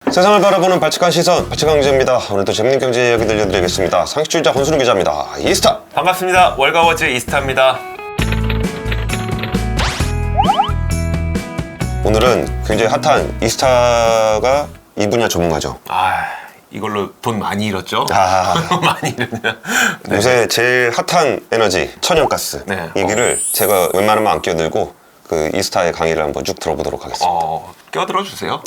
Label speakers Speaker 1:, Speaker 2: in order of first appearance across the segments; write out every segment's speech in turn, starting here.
Speaker 1: 세상을 바라보는 발칙한 시선, 발칙한 경제입니다. 오늘도 재밌는 경제 이야기 들려드리겠습니다. 상식주의자 권순우 기자입니다. 이스타!
Speaker 2: 반갑습니다. 월가워즈 이스타입니다.
Speaker 1: 오늘은 굉장히 핫한 이스타가 이 분야 전문가죠.
Speaker 2: 이걸로 돈 많이 잃었죠? 많이 잃었냐? 네.
Speaker 1: 요새 제일 핫한 에너지, 천연가스.
Speaker 2: 네.
Speaker 1: 얘기를 제가 웬만하면 안 끼어들고 그 이스타의 강의를 한번 쭉 들어보도록 하겠습니다.
Speaker 2: 껴들어 주세요.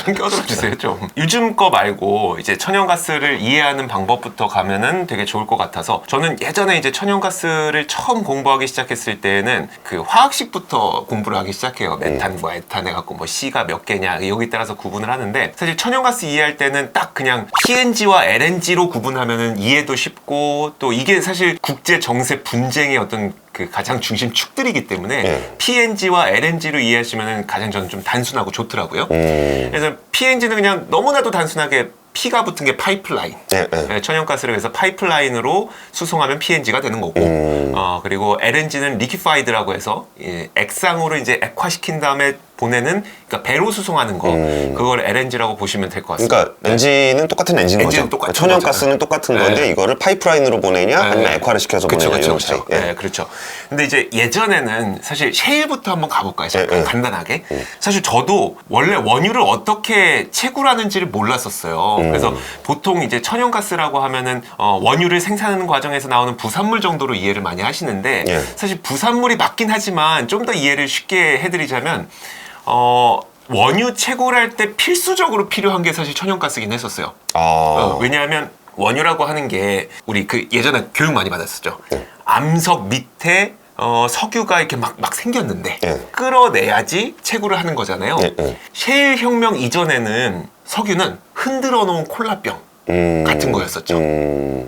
Speaker 2: 좀 껴들어 주세요, 좀. 요즘 거 말고 이제 천연가스를 이해하는 방법부터 가면은 되게 좋을 것 같아서, 저는 예전에 이제 천연가스를 처음 공부하기 시작했을 때는 그 화학식부터 공부를 하기 시작해요. 메탄과 에탄 해갖고 뭐 C가 몇 개냐 여기 따라서 구분을 하는데, 사실 천연가스 이해할 때는 딱 그냥 PNG와 LNG로 구분하면은 이해도 쉽고, 또 이게 사실 국제 정세 분쟁의 어떤 그 가장 중심 축들이기 때문에 PNG와 LNG로 이해하시면 가장 저는 좀 단순하고 좋더라고요. 그래서 PNG는 그냥 너무나도 단순하게 P가 붙은 게 파이프라인. 천연가스를 해서 파이프라인으로 수송하면 PNG가 되는 거고, 그리고 LNG는 리퀴파이드라고 해서 액상으로 이제 액화시킨 다음에 보내는, 그러니까 배로 수송하는 거, 그걸 LNG라고 보시면 될 것 같습니다.
Speaker 1: 그러니까 엔진은 똑같은 엔진인 거죠.
Speaker 2: 똑같은
Speaker 1: 천연가스는
Speaker 2: 거죠.
Speaker 1: 똑같은 건데 이거를 파이프라인으로 보내냐 아니면 액화를 시켜서 보내냐 이런 차이.
Speaker 2: 네, 그렇죠. 근데 이제 예전에는 사실 셰일부터 한번 가볼까요? 잠깐 간단하게. 사실 저도 원래 원유를 어떻게 채굴하는지를 몰랐었어요. 그래서 보통 이제 천연가스라고 하면은 원유를 생산하는 과정에서 나오는 부산물 정도로 이해를 많이 하시는데, 사실 부산물이 맞긴 하지만 좀 더 이해를 쉽게 해드리자면, 원유 채굴할 때 필수적으로 필요한 게 사실 천연가스긴 했었어요. 왜냐하면 원유라고 하는 게 우리 그 예전에 교육 많이 받았었죠. 암석 밑에 석유가 이렇게 막 생겼는데 끌어내야지 채굴을 하는 거잖아요. 셰일 혁명 이전에는 석유는 흔들어 놓은 콜라병 같은 거였었죠.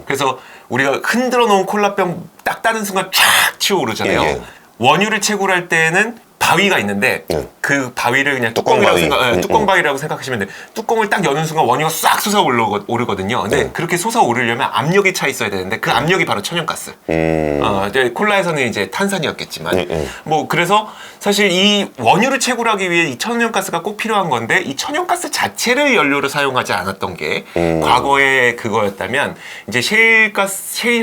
Speaker 2: 그래서 우리가 흔들어 놓은 콜라병 딱 따는 순간 쫙 치어오르잖아요. 원유를 채굴할 때는 바위가 있는데 그 바위를 그냥 뚜껑 바위라고 생각하시면 돼요. 뚜껑을 딱 여는 순간 원유가 싹 솟아오르거든요. 근데 그렇게 솟아오르려면 압력이 차 있어야 되는데 그 압력이 바로 천연가스. 이제 콜라에서는 이제 탄산이었겠지만 뭐 그래서 사실 이 원유를 채굴하기 위해 이 천연가스가 꼭 필요한 건데, 이 천연가스 자체를 연료로 사용하지 않았던 게 과거에 그거였다면, 이제 셰일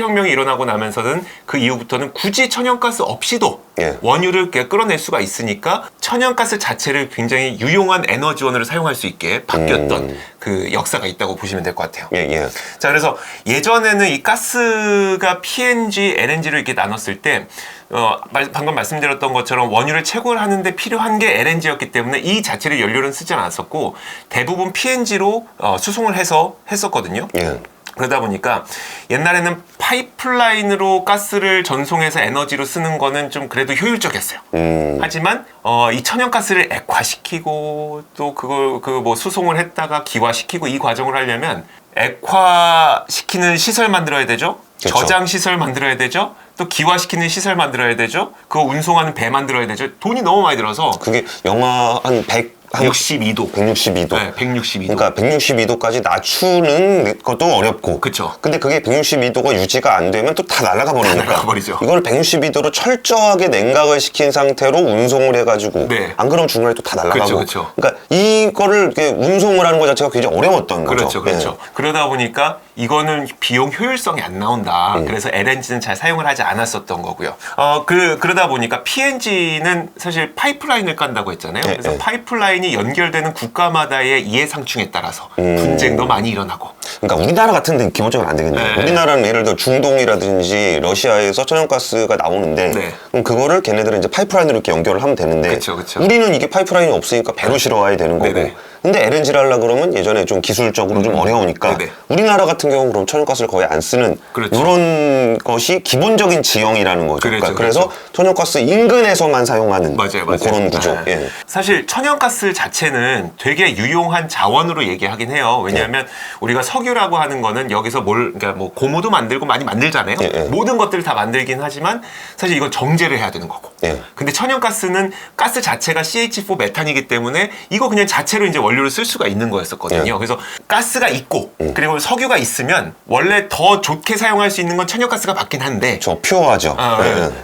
Speaker 2: 혁명이 일어나고 나면서는 그 이후부터는 굳이 천연가스 없이도 원유를 끌어낼 수가 있으니까 천연가스 자체를 굉장히 유용한 에너지원으로 사용할 수 있게 바뀌었던 그 역사가 있다고 보시면 될 것 같아요. 자, 그래서 예전에는 이 가스가 PNG, LNG를 이렇게 나눴을 때 방금 말씀드렸던 것처럼 원유를 채굴하는데 필요한 게 LNG였기 때문에 이 자체를 연료는 쓰지 않았었고, 대부분 PNG로 수송을 해서 했었거든요. 그러다 보니까 옛날에는 파이프라인으로 가스를 전송해서 에너지로 쓰는 거는 좀 그래도 효율적이었어요. 하지만 이 천연가스를 액화시키고 또 그걸 뭐 수송을 했다가 기화시키고 이 과정을 하려면 액화시키는 시설 만들어야 되죠.
Speaker 1: 그렇죠.
Speaker 2: 저장 시설 만들어야 되죠. 또 기화시키는 시설 만들어야 되죠. 그거 운송하는 배 만들어야 되죠. 돈이 너무 많이 들어서
Speaker 1: 그게 영하 한
Speaker 2: 162도.
Speaker 1: 162도.
Speaker 2: 네, 162도.
Speaker 1: 그러니까 162도까지 낮추는 것도 어렵고.
Speaker 2: 그쵸.
Speaker 1: 근데 그게 162도가 유지가 안 되면 또 다 날아가 버리니까.
Speaker 2: 날아가버리죠.
Speaker 1: 이걸 162도로 철저하게 냉각을 시킨 상태로 운송을 해가지고. 안 그러면 중간에 또 다 날아가고.
Speaker 2: 그쵸.
Speaker 1: 그러니까 이거를 이렇게 운송을 하는 것 자체가 굉장히 어려웠던 거죠.
Speaker 2: 그렇죠. 그러다 보니까 이거는 비용 효율성이 안 나온다. 그래서 LNG는 잘 사용을 하지 않았었던 거고요. 그러다 보니까 PNG는 사실 파이프라인을 깐다고 했잖아요. 그래서 파이프라인이 연결되는 국가마다의 이해상충에 따라서 분쟁도 많이 일어나고.
Speaker 1: 그러니까 우리나라 같은 데는 기본적으로 안 되겠네요. 우리나라는 예를 들어 중동이라든지 러시아에서 천연가스가 나오는데 그럼 그거를 걔네들은 이제 파이프라인으로 이렇게 연결을 하면 되는데 우리는 이게 파이프라인이 없으니까 배로 실어와야 되는 거고. 근데 LNG를 하려고 그러면 예전에 좀 기술적으로 좀 어려우니까 우리나라 같은 경우는 그럼 천연가스를 거의 안 쓰는 이런 것이 기본적인 지형이라는 거죠. 그래서 천연가스 인근에서만 사용하는 뭐 그런 구조.
Speaker 2: 사실 천연가스 자체는 되게 유용한 자원으로 얘기하긴 해요. 왜냐하면 우리가 석유라고 하는 거는 여기서 그러니까 뭐 고무도 만들고 많이 만들잖아요. 모든 것들을 다 만들긴 하지만 사실 이건 정제를 해야 되는 거고. 근데 천연가스는 가스 자체가 CH4 메탄이기 때문에 이거 그냥 자체로 이제 원료를 쓸 수가 있는 거였었거든요. 그래서 가스가 있고 그리고 석유가 있으면 원래 더 좋게 사용할 수 있는 건 천연가스가 맞긴 한데.
Speaker 1: 저 퓨어하죠.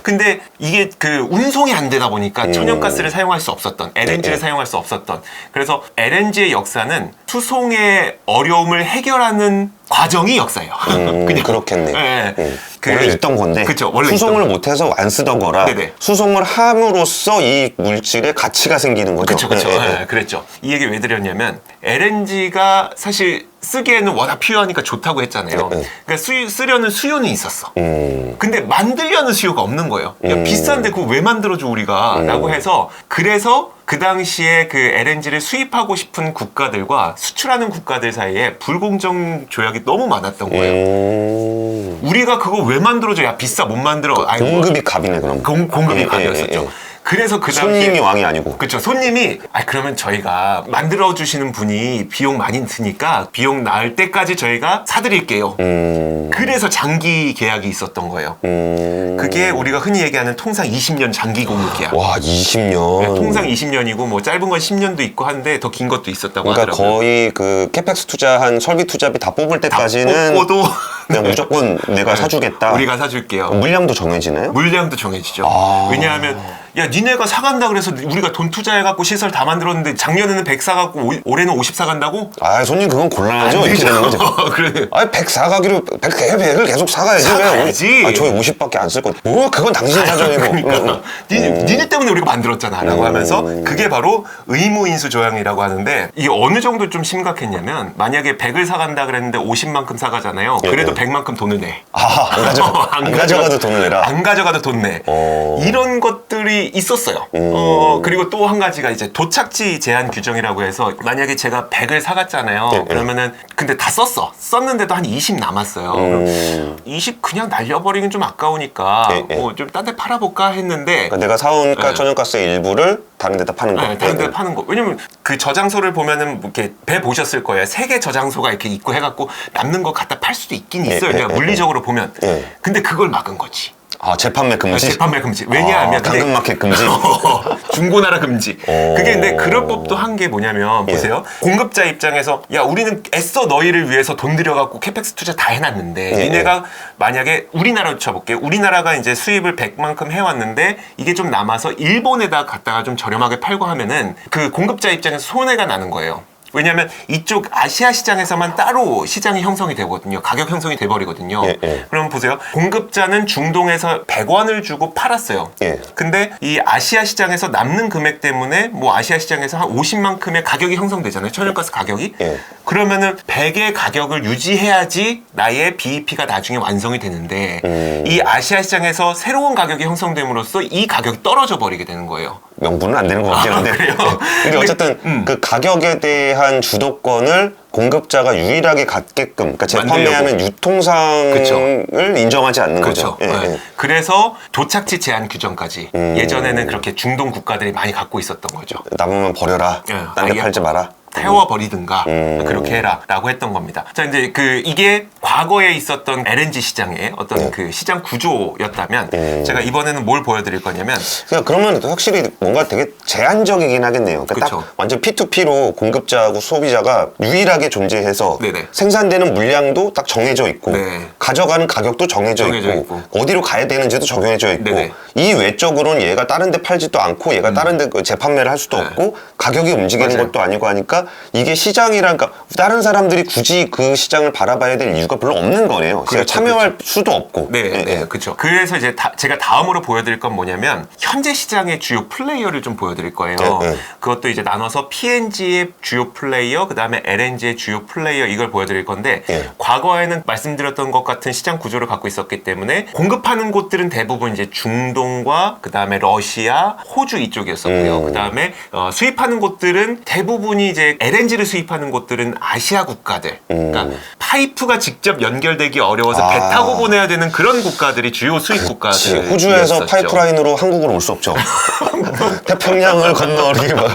Speaker 2: 근데 이게 그 운송이 안 되다 보니까 천연가스를 사용할 수 없었던, LNG를 사용할 수 없었던. 그래서 LNG의 역사는 수송의 어려움을 해결하는 과정이 역사예요.
Speaker 1: 그냥 그렇겠네요. 원래 있던 건데
Speaker 2: 그쵸, 원래
Speaker 1: 수송을 못해서 안 쓰던 거라
Speaker 2: 네네.
Speaker 1: 수송을 함으로써 이 물질에 가치가 생기는 거죠.
Speaker 2: 그렇죠. 그랬죠. 이 얘기 왜 드렸냐면 LNG가 사실 쓰기에는 워낙 필요하니까 좋다고 했잖아요. 그러니까 쓰려는 수요는 있었어. 근데 만들려는 수요가 없는 거예요. 야, 비싼데 그거 왜 만들어줘 우리가 라고 해서 그래서 그 당시에 그 LNG를 수입하고 싶은 국가들과 수출하는 국가들 사이에 불공정 조약이 너무 많았던 거예요. 우리가 그거 왜 만들어줘? 야 비싸 못 만들어.
Speaker 1: 공급이 갑이네 그럼.
Speaker 2: 공급이 갑이었었죠. 그래서 그 당시에
Speaker 1: 손님이 왕이 아니고.
Speaker 2: 그렇죠. 손님이 그러면 저희가 만들어 주시는 분이 비용 많이 드니까 비용 나을 때까지 저희가 사드릴게요. 그래서 장기 계약이 있었던 거예요. 그게 우리가 흔히 얘기하는 통상 20년 장기 공급 계약.
Speaker 1: 와 20년.
Speaker 2: 통상 20년이고 뭐 짧은 건 10년도 있고 한데 더 긴 것도 있었다고
Speaker 1: 그러니까
Speaker 2: 하더라고요.
Speaker 1: 거의 그 캐펙스 투자한 설비 투자비 다 뽑을 때까지는
Speaker 2: 다 뽑고도
Speaker 1: 그냥 무조건 내가 사주겠다.
Speaker 2: 우리가 사줄게요.
Speaker 1: 물량도 정해지나요?
Speaker 2: 물량도 정해지죠. 왜냐하면 야 니네가 사간다 그래서 우리가 돈 투자해갖고 시설 다 만들었는데 작년에는 100 사갖고 올해는 50 사간다고?
Speaker 1: 손님 그건 곤란하죠. 이렇게 되는 거죠.
Speaker 2: 그래.
Speaker 1: 100 사가기로 100을 계속 사가야지.
Speaker 2: 사가야지.
Speaker 1: 저희 50밖에 안 쓸 거. 뭐 그건 당신 사정이고.
Speaker 2: 그러니까 니네 때문에 우리가 만들었잖아 라고 하면서 그게 바로 의무인수 조항이라고 하는데 이게 어느 정도 좀 심각했냐면 만약에 100을 사간다 그랬는데 50만큼 사가잖아요. 그래도 100만큼 돈을 내.
Speaker 1: 안 가져가도 돈을 내라.
Speaker 2: 안 가져가도 돈 내. 이런 것들이 있었어요. 그리고 또 한 가지가 이제 도착지 제한 규정이라고 해서 만약에 제가 100을 사갔잖아요. 그러면은 근데 다 썼는데도 한 20 남았어요. 그럼 20 그냥 날려버리긴 좀 아까우니까 좀 딴 데 팔아볼까 했는데
Speaker 1: 그러니까 내가 사온 천연가스의 일부를 다른 데다 파는 거.
Speaker 2: 다른 데 파는 거. 왜냐면 그 저장소를 보면은 이렇게 배 보셨을 거예요. 3개 저장소가 이렇게 있고 해갖고 남는 거 갖다 팔 수도 있긴 있어요. 그러니까 물리적으로 보면. 근데 그걸 막은 거지.
Speaker 1: 재판매 금지?
Speaker 2: 재판매 금지. 왜냐하면
Speaker 1: 당근마켓 금지?
Speaker 2: 중고나라 금지. 그게 근데 그럴 법도 한 게 뭐냐면 보세요. 공급자 입장에서 야 우리는 애써 너희를 위해서 돈 들여갖고 캐펙스 투자 다 해놨는데 니네가 만약에 우리나라로 쳐볼게요. 우리나라가 이제 수입을 100만큼 해왔는데 이게 좀 남아서 일본에다 갖다가 좀 저렴하게 팔고 하면은 그 공급자 입장에서 손해가 나는 거예요. 왜냐하면 이쪽 아시아 시장에서만 따로 시장이 형성이 되거든요. 가격 형성이 돼버리거든요. 그럼 보세요. 공급자는 중동에서 100원을 주고 팔았어요. 근데 이 아시아 시장에서 남는 금액 때문에 뭐 아시아 시장에서 한 50만큼의 가격이 형성되잖아요. 천연가스 가격이. 그러면은 100의 가격을 유지해야지 나의 BEP가 나중에 완성이 되는데 이 아시아 시장에서 새로운 가격이 형성됨으로써 이 가격이 떨어져 버리게 되는 거예요.
Speaker 1: 명분은 안 되는 것 같긴 한데.
Speaker 2: 그래요?
Speaker 1: 근데 어쨌든 그 가격에 대한 주도권을 공급자가 유일하게 갖게끔, 그러니까 재판매하는 유통상을 인정하지 않는 거죠.
Speaker 2: 그래서 도착지 제한 규정까지 예전에는 그렇게 중동 국가들이 많이 갖고 있었던 거죠.
Speaker 1: 남으면 버려라. 딴 데 팔지 마라.
Speaker 2: 태워버리든가 그렇게 해라 라고 했던 겁니다. 자 이제 이게 과거에 있었던 LNG 시장의 어떤 그 시장 구조였다면 제가 이번에는 뭘 보여드릴 거냐면
Speaker 1: 그러면 확실히 뭔가 되게 제한적이긴 하겠네요. 그러니까 딱 완전 P2P로 공급자하고 소비자가 유일하게 존재해서 생산되는 물량도 딱 정해져 있고 가져가는 가격도 정해져 있고 어디로 가야 되는지도 정해져 있고 이 외적으로는 얘가 다른 데 팔지도 않고 얘가 다른 데 재판매를 할 수도 없고 가격이 움직이는 것도 아니고 하니까 이게 시장이란, 그러니까 다른 사람들이 굳이 그 시장을 바라봐야 될 이유가 별로 없는 거네요. 그렇죠, 참여할 수도 없고.
Speaker 2: 그렇죠. 그래서 이제 제가 다음으로 보여드릴 건 뭐냐면 현재 시장의 주요 플레이어를 좀 보여드릴 거예요. 그것도 이제 나눠서 PNG의 주요 플레이어, 그 다음에 LNG의 주요 플레이어 이걸 보여드릴 건데 과거에는 말씀드렸던 것 같은 시장 구조를 갖고 있었기 때문에 공급하는 곳들은 대부분 이제 중동과 그 다음에 러시아, 호주 이쪽이었었고요. 그 다음에 수입하는 곳들은 대부분이 이제 LNG를 수입하는 곳들은 아시아 국가들. 그러니까 파이프가 직접 연결되기 어려워서 배 타고 보내야 되는 그런 국가들이 주요 수입 국가들.
Speaker 1: 호주에서 파이프라인으로 한국으로 올 수 없죠. 태평양을 건너리 막.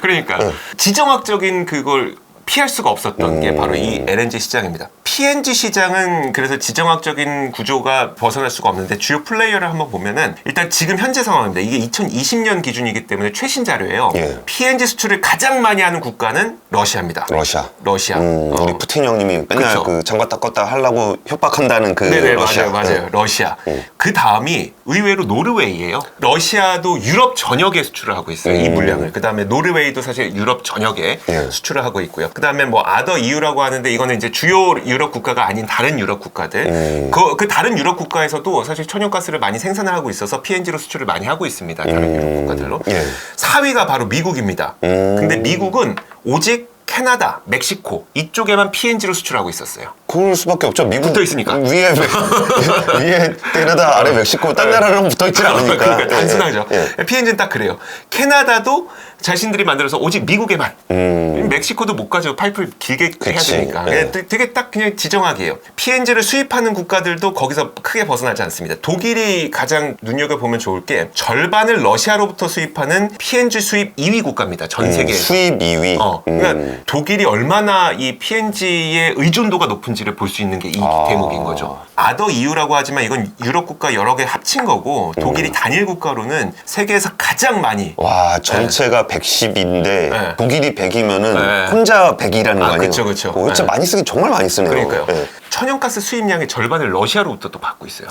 Speaker 2: 그러니까 지정학적인 그걸 피할 수가 없었던 게 바로 이 LNG 시장입니다. PNG 시장은 그래서 지정학적인 구조가 벗어날 수가 없는데 주요 플레이어를 한번 보면은 일단 지금 현재 상황입니다. 이게 2020년 기준이기 때문에 최신 자료예요.
Speaker 1: 예.
Speaker 2: PNG 수출을 가장 많이 하는 국가는 러시아입니다. 러시아.
Speaker 1: 우리 푸틴 형님이 맨날
Speaker 2: 그쵸.
Speaker 1: 그 잠갔다 껐다 하려고 협박한다는 그
Speaker 2: 네네,
Speaker 1: 러시아.
Speaker 2: 맞아요.
Speaker 1: 네.
Speaker 2: 러시아. 그 다음이 의외로 노르웨이예요. 러시아도 유럽 전역에 수출을 하고 있어요. 이 물량을. 그 다음에 노르웨이도 사실 유럽 전역에
Speaker 1: 예.
Speaker 2: 수출을 하고 있고요. 그 다음에 뭐 아더 EU라고 하는데 이거는 이제 주요 유럽 국가가 아닌 다른 유럽 국가들. 그 다른 유럽 국가에서도 사실 천연가스를 많이 생산을 하고 있어서 PNG로 수출을 많이 하고 있습니다. 다른 유럽 국가들로.
Speaker 1: 예.
Speaker 2: 4위가 바로 미국입니다. 근데 미국은 오직 캐나다, 멕시코 이쪽에만 PNG로 수출하고 있었어요.
Speaker 1: 그럴 수밖에 없죠. 미국
Speaker 2: 붙어 있으니까.
Speaker 1: 위에 캐나다, 아래 멕시코, 딴 나라랑 붙어 있질 않으니까.
Speaker 2: 그러니까 단순하죠.
Speaker 1: 예.
Speaker 2: PNG는 딱 그래요. 캐나다도 자신들이 만들어서 오직 미국에만. 멕시코도 못 가죠. 파이프를 길게 해야
Speaker 1: 그치.
Speaker 2: 되니까.
Speaker 1: 예.
Speaker 2: 되게 딱 그냥 지정학이에요. PNG를 수입하는 국가들도 거기서 크게 벗어나지 않습니다. 독일이 가장 눈여겨보면 좋을 게 절반을 러시아로부터 수입하는 PNG 수입 2위 국가입니다. 전 세계에서.
Speaker 1: 수입 2위.
Speaker 2: 그러니까 독일이 얼마나 이 PNG의 의존도가 높은지를 볼 수 있는 게 이 대목인 거죠. 아더 EU라고 하지만 이건 유럽 국가 여러 개 합친 거고 독일이 단일 국가로는 세계에서 가장 많이
Speaker 1: 와, 전체가 110인데
Speaker 2: 네.
Speaker 1: 독일이 100이면은
Speaker 2: 네.
Speaker 1: 혼자 100이라는 거 아니에요?
Speaker 2: 그쵸.
Speaker 1: 진짜 많이 쓰긴 정말 많이 쓰네요.
Speaker 2: 그러니까요.
Speaker 1: 네.
Speaker 2: 천연가스 수입량의 절반을 러시아로부터 또 받고 있어요.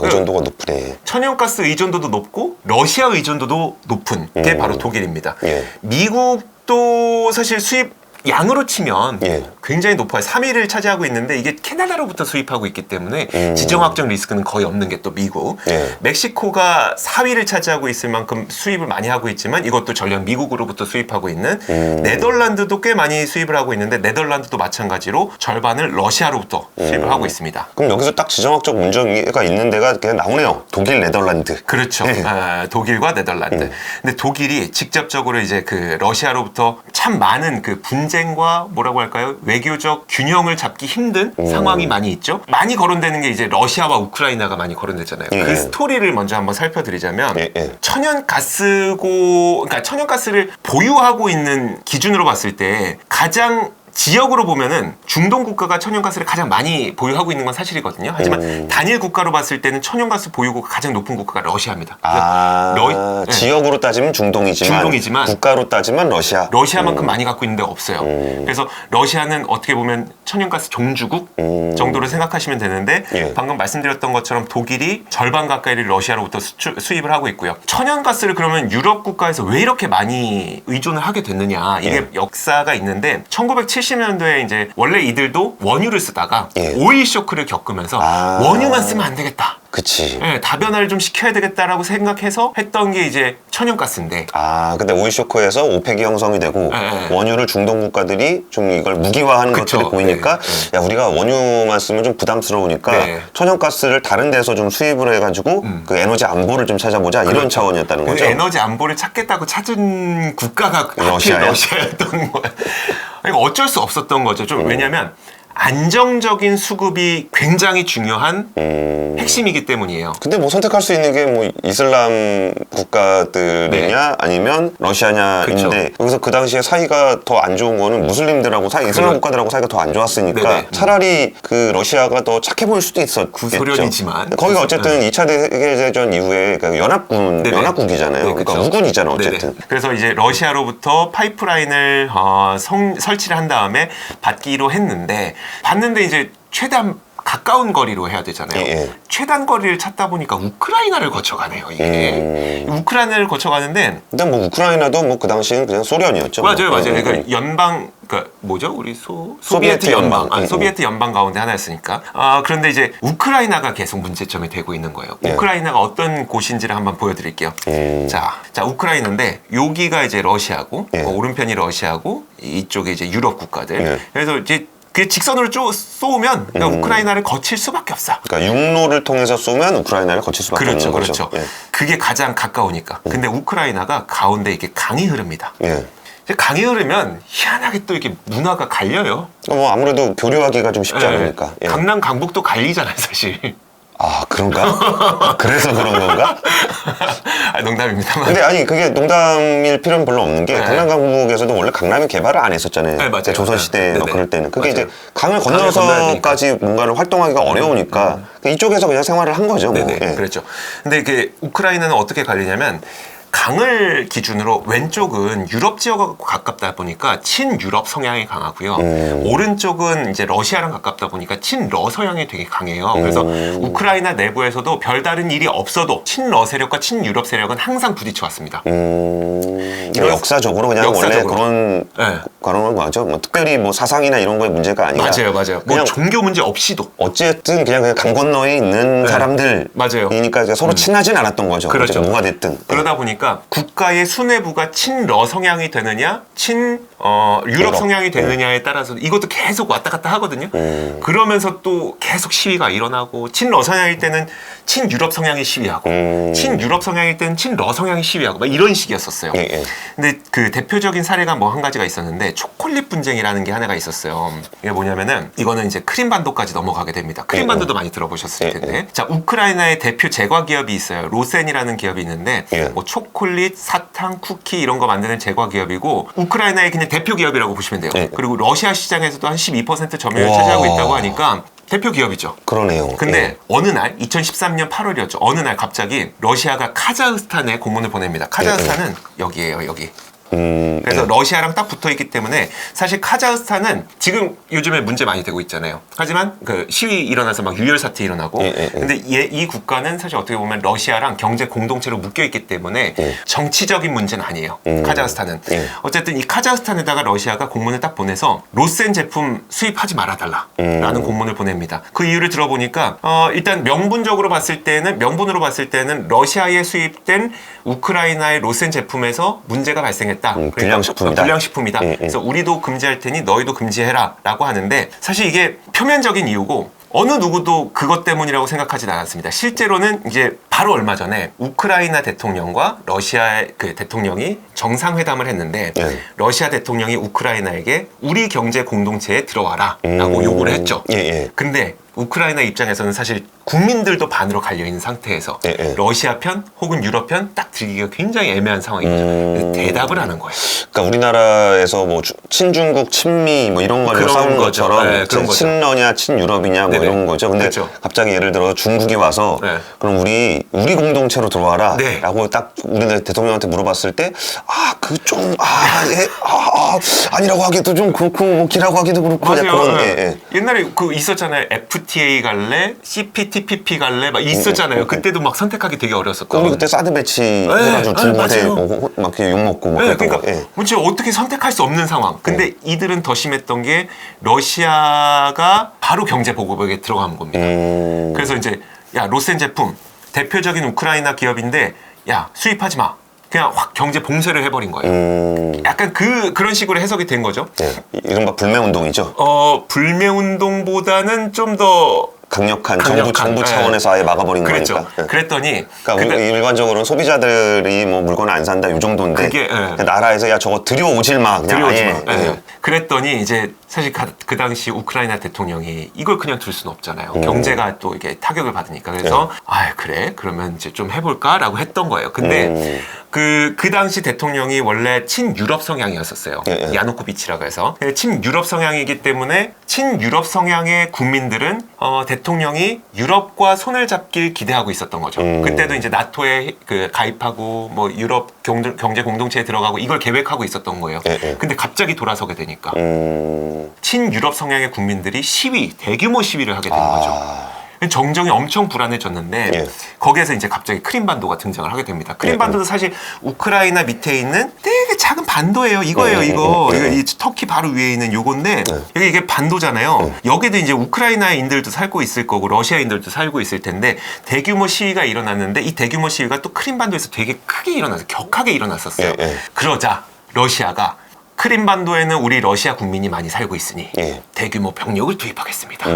Speaker 1: 의존도가 높으네.
Speaker 2: 천연가스 의존도도 높고 러시아 의존도도 높은 게 바로 독일입니다.
Speaker 1: 예.
Speaker 2: 미국도 사실 수입 양으로 치면
Speaker 1: 예.
Speaker 2: 굉장히 높아요. 3위를 차지하고 있는데 이게 캐나다로부터 수입하고 있기 때문에 지정학적 리스크는 거의 없는 게 또 미국.
Speaker 1: 예.
Speaker 2: 멕시코가 4위를 차지하고 있을 만큼 수입을 많이 하고 있지만 이것도 전량 미국으로부터 수입하고 있는 네덜란드도 꽤 많이 수입을 하고 있는데 네덜란드도 마찬가지로 절반을 러시아로부터 수입을 하고 있습니다.
Speaker 1: 그럼 여기서 딱 지정학적 문제가 있는 데가 그냥 나오네요. 독일, 네덜란드.
Speaker 2: 그렇죠.
Speaker 1: 네.
Speaker 2: 독일과 네덜란드. 근데 독일이 직접적으로 이제 그 러시아로부터 참 많은 그 분쟁과 뭐라고 할까요? 외교적 균형을 잡기 힘든 상황이 많이 있죠. 많이 거론되는 게 이제 러시아와 우크라이나가 많이 거론되잖아요. 그 스토리를 먼저 한번 살펴드리자면 그러니까 천연가스를 보유하고 있는 기준으로 봤을 때 가장 지역으로 보면은 중동 국가가 천연가스를 가장 많이 보유하고 있는 건 사실이거든요. 하지만 단일 국가로 봤을 때는 천연가스 보유고가 가장 높은 국가가 러시아입니다.
Speaker 1: 지역으로 따지면 중동이지만 국가로 따지면
Speaker 2: 러시아만큼 많이 갖고 있는 데 없어요. 그래서 러시아는 어떻게 보면 천연가스 종주국 정도로 생각하시면 되는데 방금 말씀드렸던 것처럼 독일이 절반 가까이를 러시아로부터 수입을 하고 있고요. 천연가스를 그러면 유럽 국가에서 왜 이렇게 많이 의존을 하게 됐느냐. 이게 역사가 있는데 1970년도에 이제 원래 이들도 원유를 쓰다가 오일 쇼크를 겪으면서 원유만 쓰면 안 되겠다.
Speaker 1: 그치.
Speaker 2: 다변화를 좀 시켜야 되겠다라고 생각해서 했던 게 이제 천연가스인데.
Speaker 1: 근데 오일 쇼크에서 오펙이 형성이 되고 원유를 중동 국가들이 좀 이걸 무기화하는 것들이 보이니까 야, 우리가 원유만 쓰면 좀 부담스러우니까 천연가스를 다른 데서 좀 수입을 해가지고 그 에너지 안보를 좀 찾아보자 이런 차원이었다는 거죠.
Speaker 2: 에너지 안보를 찾겠다고 찾은 국가가 러시아였던 거예요. 이거 어쩔 수 없었던 거죠. 좀 왜냐하면 안정적인 수급이 굉장히 중요한 핵심이기 때문이에요.
Speaker 1: 근데 뭐 선택할 수 있는 게 뭐 이슬람 국가들이냐 아니면 러시아냐인데 여기서 그 당시에 사이가 더 안 좋은 거는 무슬림들하고 이슬람 국가들하고 사이가 더 안 좋았으니까 차라리 그 러시아가 더 착해 보일 수도 있었겠죠.
Speaker 2: 구소련이지만
Speaker 1: 거기가 어쨌든 2차 세계대전 이후에 그 연합국이잖아요. 그러니까 우군이잖아 어쨌든.
Speaker 2: 그래서 이제 러시아로부터 파이프라인을 설치를 한 다음에 받기로 했는데 봤는데 이제 최대한 가까운 거리로 해야 되잖아요. 최단 거리를 찾다 보니까 우크라이나를 거쳐가네요. 이게 우크라이나를 거쳐가는데
Speaker 1: 일단 뭐 우크라이나도 뭐 그 당시엔 그냥 소련이었죠.
Speaker 2: 맞아요. 그러니까 연방 그러니까 뭐죠? 우리 소비에트 연방. 소비에트 연방 가운데 하나였으니까. 그런데 이제 우크라이나가 계속 문제점이 되고 있는 거예요. 우크라이나가 어떤 곳인지를 한번 보여드릴게요. 자 우크라이나인데 여기가 이제 러시아고 오른편이 러시아고 이쪽에 이제 유럽 국가들. 그래서 이제 그 직선으로 쏘면 그러니까 우크라이나를 거칠 수밖에 없어.
Speaker 1: 그러니까 육로를 통해서 쏘면 우크라이나를 거칠 수밖에 없는 거죠.
Speaker 2: 그렇죠. 그게 가장 가까우니까. 근데 우크라이나가 가운데 이렇게 강이 흐릅니다. 강이 흐르면 희한하게 또 이렇게 문화가 갈려요.
Speaker 1: 뭐 아무래도 교류하기가 좀 쉽지 않으니까.
Speaker 2: 강남 강북도 갈리잖아요, 사실.
Speaker 1: 아, 그런가? 그래서 그런 건가?
Speaker 2: 아, 농담입니다만.
Speaker 1: 근데 아니, 그게 농담일 필요는 별로 없는 게,
Speaker 2: 네.
Speaker 1: 강남 강북에서도 원래 강남이 개발을 안 했었잖아요.
Speaker 2: 네, 맞아요.
Speaker 1: 조선시대
Speaker 2: 네.
Speaker 1: 막 그럴 때는. 그게
Speaker 2: 맞아요.
Speaker 1: 이제 강을 건너서까지 뭔가를 활동하기가 어려우니까, 이쪽에서 그냥 생활을 한 거죠. 뭐.
Speaker 2: 네네.
Speaker 1: 예.
Speaker 2: 그렇죠. 근데 이게 우크라이나는 어떻게 갈리냐면, 강을 기준으로 왼쪽은 유럽 지역하고 가깝다 보니까 친유럽 성향이 강하고요. 오른쪽은 이제 러시아랑 가깝다 보니까 친러 성향이 되게 강해요. 그래서 우크라이나 내부에서도 별다른 일이 없어도 친러 세력과 친유럽 세력은 항상 부딪혀 왔습니다.
Speaker 1: 역사적으로 그냥
Speaker 2: 역사적으로.
Speaker 1: 원래 그런 건 거죠. 뭐 특별히 뭐 사상이나 이런 거에 문제가 아니라.
Speaker 2: 맞아요.
Speaker 1: 그냥
Speaker 2: 뭐 종교 문제 없이도.
Speaker 1: 어쨌든 그냥 강 건너에 있는 사람들이니까 서로 친하진 않았던 거죠.
Speaker 2: 그렇죠.
Speaker 1: 뭐가 됐든.
Speaker 2: 그러다 보니까 국가의 수뇌부가 친러 성향이 되느냐, 유럽 성향이 되느냐에 따라서 이것도 계속 왔다 갔다 하거든요. 그러면서 또 계속 시위가 일어나고, 친러 성향일 때는 친유럽 성향이 시위하고, 친유럽 성향일 때는 친러 성향이 시위하고, 막 이런 식이었었어요. 근데 그 대표적인 사례가 뭐 한 가지가 있었는데, 초콜릿 분쟁이라는 게 하나가 있었어요. 이게 뭐냐면은, 이거는 이제 크림반도까지 넘어가게 됩니다. 크림반도도 많이 들어보셨을 텐데. 자, 우크라이나의 대표 제과 기업이 있어요. 로센이라는 기업이 있는데, 뭐 초콜릿, 사탕, 쿠키 이런 거 만드는 제과 기업이고, 우크라이나의 그냥 대표 기업이라고 보시면 돼요. 그리고 러시아 시장에서도 한 12% 점유율을 차지하고 있다고 하니까 대표 기업이죠.
Speaker 1: 그러네요.
Speaker 2: 근데 어느 날 2013년 8월이었죠. 어느 날 갑자기 러시아가 카자흐스탄에 공문을 보냅니다. 카자흐스탄은 여기예요, 여기. 그래서 러시아랑 딱 붙어 있기 때문에 사실 카자흐스탄은 지금 요즘에 문제 많이 되고 있잖아요. 하지만 그 시위 일어나서 막 유혈 사태 일어나고, 근데 이 국가는 사실 어떻게 보면 러시아랑 경제 공동체로 묶여 있기 때문에 정치적인 문제는 아니에요. 카자흐스탄은. 어쨌든 이 카자흐스탄에다가 러시아가 공문을 딱 보내서 로센 제품 수입하지 말아달라라는 공문을 보냅니다. 그 이유를 들어보니까 일단 명분으로 봤을 때는 러시아에 수입된 우크라이나의 로센 제품에서 문제가 발생했다.
Speaker 1: 불량식품이다.
Speaker 2: 불량식품이다. 그래서 우리도 금지할 테니 너희도 금지해라라고 하는데, 사실 이게 표면적인 이유고 어느 누구도 그것 때문이라고 생각하진 않았습니다. 실제로는 이제 바로 얼마 전에 우크라이나 대통령과 러시아의 그 대통령이 정상회담을 했는데, 러시아 대통령이 우크라이나에게 우리 경제 공동체에 들어와라라고 요구를 했죠. 근데 우크라이나 입장에서는 사실 국민들도 반으로 갈려있는 상태에서 러시아 편 혹은 유럽 편 딱 들기가 굉장히 애매한 상황인 거죠. 대답을 하는 거예요.
Speaker 1: 그러니까 우리나라에서 뭐 친중국, 친미 뭐 이런 걸로 싸우는 것처럼 친러냐, 친유럽이냐 뭐 이런 거죠. 근데 갑자기 예를 들어 중국이 와서 그럼 우리 공동체로 들어와라 라고 딱 우리나라 대통령한테 물어봤을 때, 아니라고 하기도 좀 그렇고, 뭐 기라고 하기도 그렇고.
Speaker 2: 맞아요. 옛날에 그 있었잖아요. FTA 갈래, CPTPP 갈래 막 있었잖아요. 그때도 막 선택하기 되게 어려웠었거든요.
Speaker 1: 우리 그때 사드 배치 해가지고 중국한테 막 욕먹고 막
Speaker 2: 그러니까 문제 어떻게 선택할 수 없는 상황. 근데 이들은 더 심했던 게 러시아가 바로 경제 보복에 들어간 겁니다. 그래서 이제 야, 로센 제품 대표적인 우크라이나 기업인데 야, 수입하지 마. 그냥 확 경제 봉쇄를 해버린 거예요. 약간 그런 식으로 해석이 된 거죠.
Speaker 1: 이른바 불매운동이죠.
Speaker 2: 불매운동보다는 좀 더
Speaker 1: 강력한 정부 차원에서 아예 막아버린 거니까.
Speaker 2: 그랬더니
Speaker 1: 그러니까 일반적으로는 소비자들이 뭐 물건을 안 산다 이 정도인데, 나라에서 야 저거 들여오질 마 그냥 아예.
Speaker 2: 그랬더니 이제 사실 그 당시 우크라이나 대통령이 이걸 그냥 둘 수는 없잖아요. 경제가 또 이게 타격을 받으니까. 그래서 그래 그러면 이제 좀 해볼까라고 했던 거예요. 근데 그 당시 대통령이 원래 친유럽 성향이었었어요. 야누코비치라고 해서. 친유럽 성향이기 때문에 친유럽 성향의 국민들은 대통령이 유럽과 손을 잡길 기대하고 있었던 거죠. 그때도 이제 나토에 가입하고 뭐 유럽 경제 공동체에 들어가고 이걸 계획하고 있었던 거예요. 근데 갑자기 돌아서게 되니까 친유럽 성향의 국민들이 대규모 시위를 하게 되는 거죠. 정정이 엄청 불안해졌는데 거기에서 이제 갑자기 크림반도가 등장을 하게 됩니다. 크림반도도 사실 우크라이나 밑에 있는 되게 작은 반도예요. 이거예요, 이거. 이 터키 바로 위에 있는 요건데 이게 반도잖아요. 여기도 이제 우크라이나인들도 살고 있을 거고 러시아인들도 살고 있을 텐데 대규모 시위가 일어났는데 이 대규모 시위가 또 크림반도에서 되게 크게 일어나서 격하게 일어났었어요. 그러자 러시아가 크림반도에는 우리 러시아 국민이 많이 살고 있으니 대규모 병력을 투입하겠습니다.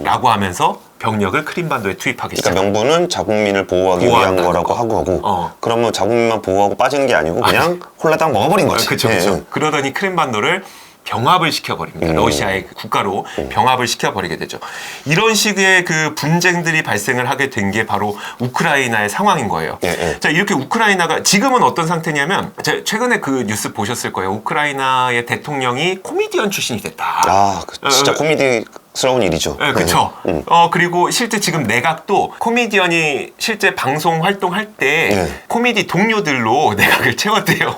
Speaker 2: 라고 하면서 병력을 크림반도에 투입하기 시작합니다.
Speaker 1: 그러니까 명분은 자국민을 보호하기 위한 거라고 하고 그러면 자국민만 보호하고 빠지는 게 아니고 그냥 홀라당 먹어버린 거지.
Speaker 2: 그렇죠. 그러더니 크림반도를 병합을 시켜버립니다. 러시아의 국가로 병합을 시켜버리게 되죠. 이런 식의 그 분쟁들이 발생을 하게 된 게 바로 우크라이나의 상황인 거예요. 자, 이렇게 우크라이나가 지금은 어떤 상태냐면 최근에 그 뉴스 보셨을 거예요. 우크라이나의 대통령이 코미디언 출신이 됐다.
Speaker 1: 아, 진짜 코미디스러운 일이죠.
Speaker 2: 네, 그렇죠. 그리고 실제 지금 내각도 코미디언이 실제 방송 활동할 때 코미디 동료들로 내각을 채웠대요.